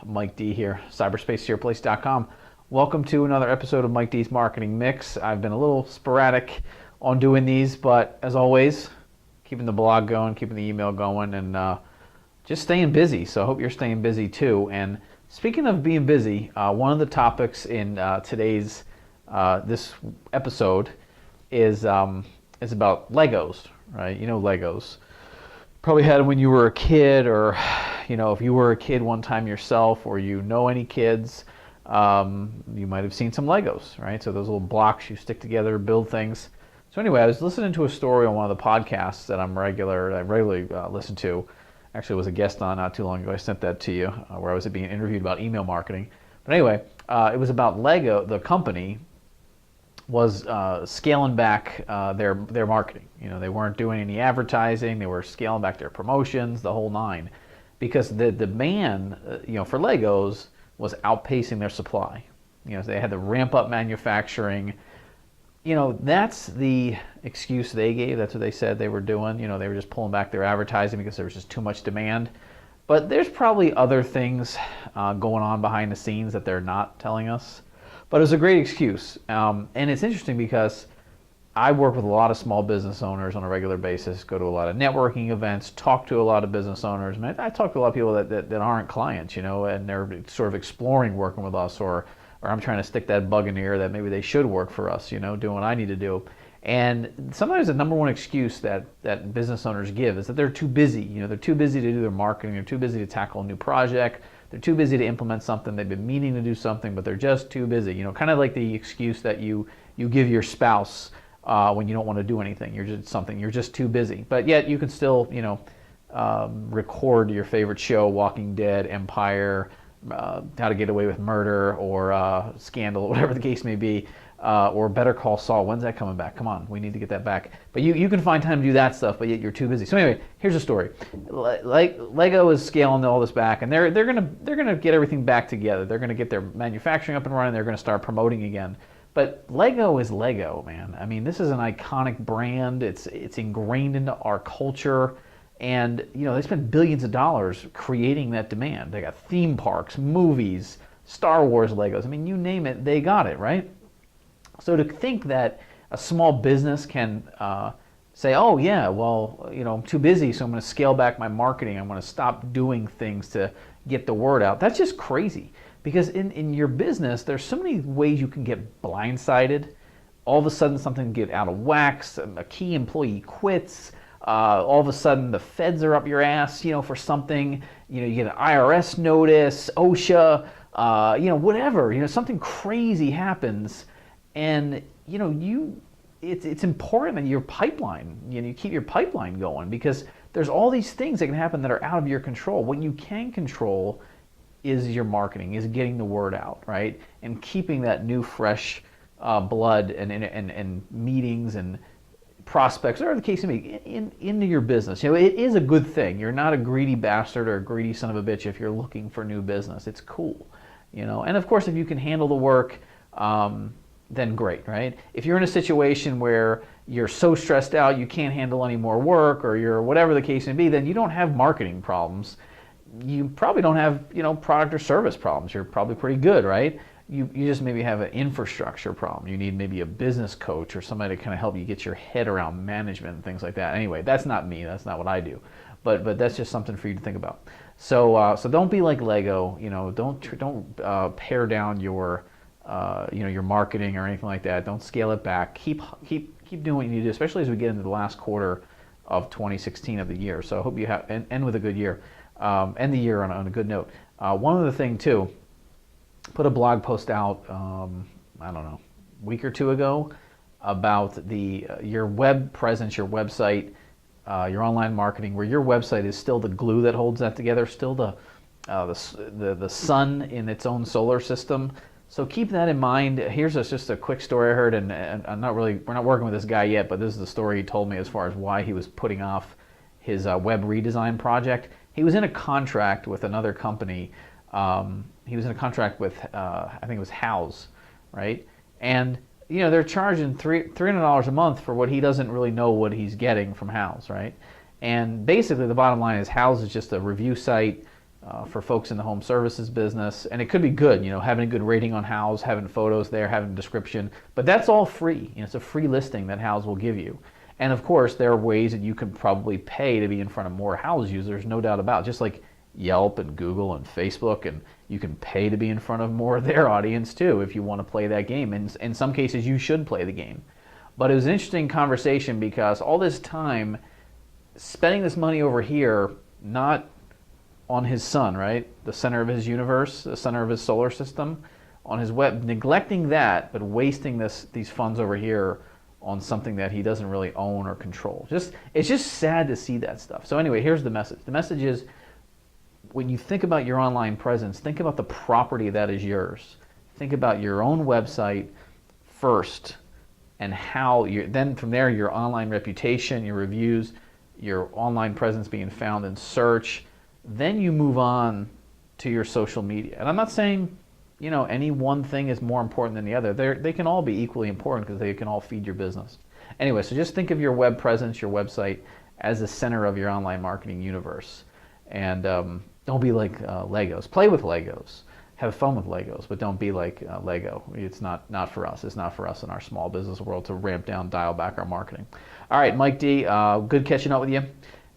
Mike D here, cyberspaceyourplace.com. Welcome to another episode of Mike D's Marketing Mix. I've been a little sporadic on doing these, but as always, keeping the blog going, keeping the email going, and just staying busy. So I hope you're staying busy too. And speaking of being busy, one of the topics in today's this episode is about Legos, right? You know, Legos. Probably had them when you were a kid, or if you were a kid one time yourself, or you know any kids, you might have seen some Legos, right? So those little blocks you stick together, build things. So anyway, I was listening to a story on one of the podcasts that I regularly listen to. Actually, was a guest on not too long ago. I sent that to you, where I was being interviewed about email marketing. But anyway, it was about Lego. The company was scaling back their marketing. They weren't doing any advertising. They were scaling back their promotions, the whole nine, because the demand, for Legos was outpacing their supply. So they had to ramp up manufacturing. That's the excuse they gave. That's what they said they were doing. They were just pulling back their advertising because there was just too much demand. But there's probably other things going on behind the scenes that they're not telling us. But it was a great excuse. And it's interesting because I work with a lot of small business owners on a regular basis, go to a lot of networking events, talk to a lot of business owners. And I talk to a lot of people that aren't clients, and they're sort of exploring working with us, or I'm trying to stick that bug in the ear that maybe they should work for us, doing what I need to do. And sometimes the number one excuse that business owners give is that they're too busy. They're too busy to do their marketing. They're too busy to tackle a new project. They're too busy to implement something. They've been meaning to do something, but they're just too busy. Kind of like the excuse that you give your spouse when you don't want to do anything. You're just too busy. But yet you can still, record your favorite show, Walking Dead, Empire, How to Get Away with Murder, or Scandal, whatever the case may be, or Better Call Saul. When's that coming back? Come on, we need to get that back. But you can find time to do that stuff, but yet you're too busy. So anyway, here's a story. Lego is scaling all this back, and they're gonna get everything back together. They're gonna get their manufacturing up and running. They're gonna start promoting again. But Lego is Lego, man. I mean, this is an iconic brand. It's ingrained into our culture. And, they spend billions of dollars creating that demand. They got theme parks, movies, Star Wars Legos. I mean, you name it, they got it, right? So to think that a small business can say, oh, yeah, well, I'm too busy, so I'm going to scale back my marketing. I'm going to stop doing things to get the word out. That's just crazy. Because in your business, there's so many ways you can get blindsided. All of a sudden, something can get out of whack. A key employee quits. All of a sudden the feds are up your ass, for something, you get an IRS notice, OSHA, whatever, something crazy happens. And, it's important that your pipeline, you keep your pipeline going, because there's all these things that can happen that are out of your control. What you can control is your marketing, is getting the word out, right? And keeping that new, fresh blood and meetings and prospects, or the case may be, into your business. It is a good thing. You're not a greedy bastard or a greedy son of a bitch if you're looking for new business. It's cool, And of course, if you can handle the work, then great, right? If you're in a situation where you're so stressed out you can't handle any more work, or you're whatever the case may be, then you don't have marketing problems. You probably don't have, product or service problems. You're probably pretty good, right? You just maybe have an infrastructure problem. You need maybe a business coach or somebody to kind of help you get your head around management and things like that. Anyway, that's not me. That's not what I do. But that's just something for you to think about. So don't be like Lego. Don't pare down your your marketing or anything like that. Don't scale it back. Keep doing what you need to do, especially as we get into the last quarter of 2016 of the year. So I hope you end with a good year. End the year on a good note. One other thing too. Put a blog post out, I don't know, a week or two ago about your web presence, your website, your online marketing, where your website is still the glue that holds that together, still the sun in its own solar system. So keep that in mind. Here's just a quick story I heard, and we're not working with this guy yet, but this is the story he told me as far as why he was putting off his web redesign project. He was in a contract with another company. He was in a contract with, I think it was Houzz, right? And, they're charging $300 a month for what he doesn't really know what he's getting from Houzz, right? And basically the bottom line is Houzz is just a review site. for folks in the home services business, and it could be good, having a good rating on Houzz, having photos there, having a description, but that's all free. It's a free listing that Houzz will give you. And of course, there are ways that you can probably pay to be in front of more Houzz users, no doubt about it. Just like Yelp and Google and Facebook, and you can pay to be in front of more of their audience too if you want to play that game. And in some cases, you should play the game. But it was an interesting conversation because all this time spending this money over here, not on his sun, right? The center of his universe, the center of his solar system, on his web, neglecting that, but wasting these funds over here on something that he doesn't really own or control. It's just sad to see that stuff. So anyway, here's the message. The message is, when you think about your online presence, think about the property that is yours. Think about your own website first, and then from there, your online reputation, your reviews, your online presence being found in search. Then you move on to your social media. And I'm not saying, any one thing is more important than the other. They can all be equally important because they can all feed your business. Anyway, so just think of your web presence, your website, as the center of your online marketing universe. And don't be like Legos. Play with Legos. Have fun with Legos, but don't be like Lego. It's not for us. It's not for us in our small business world to ramp down, dial back our marketing. All right, Mike D, good catching up with you.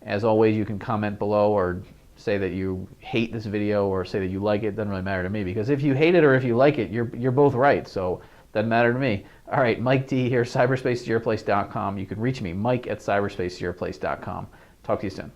As always, you can comment below or say that you hate this video or say that you like it. It doesn't really matter to me, because if you hate it or if you like it, you're both right. So it doesn't matter to me. All right, Mike D here, cyberspaceyourplace.com. You can reach me, Mike at cyberspaceyourplace.com. Talk to you soon.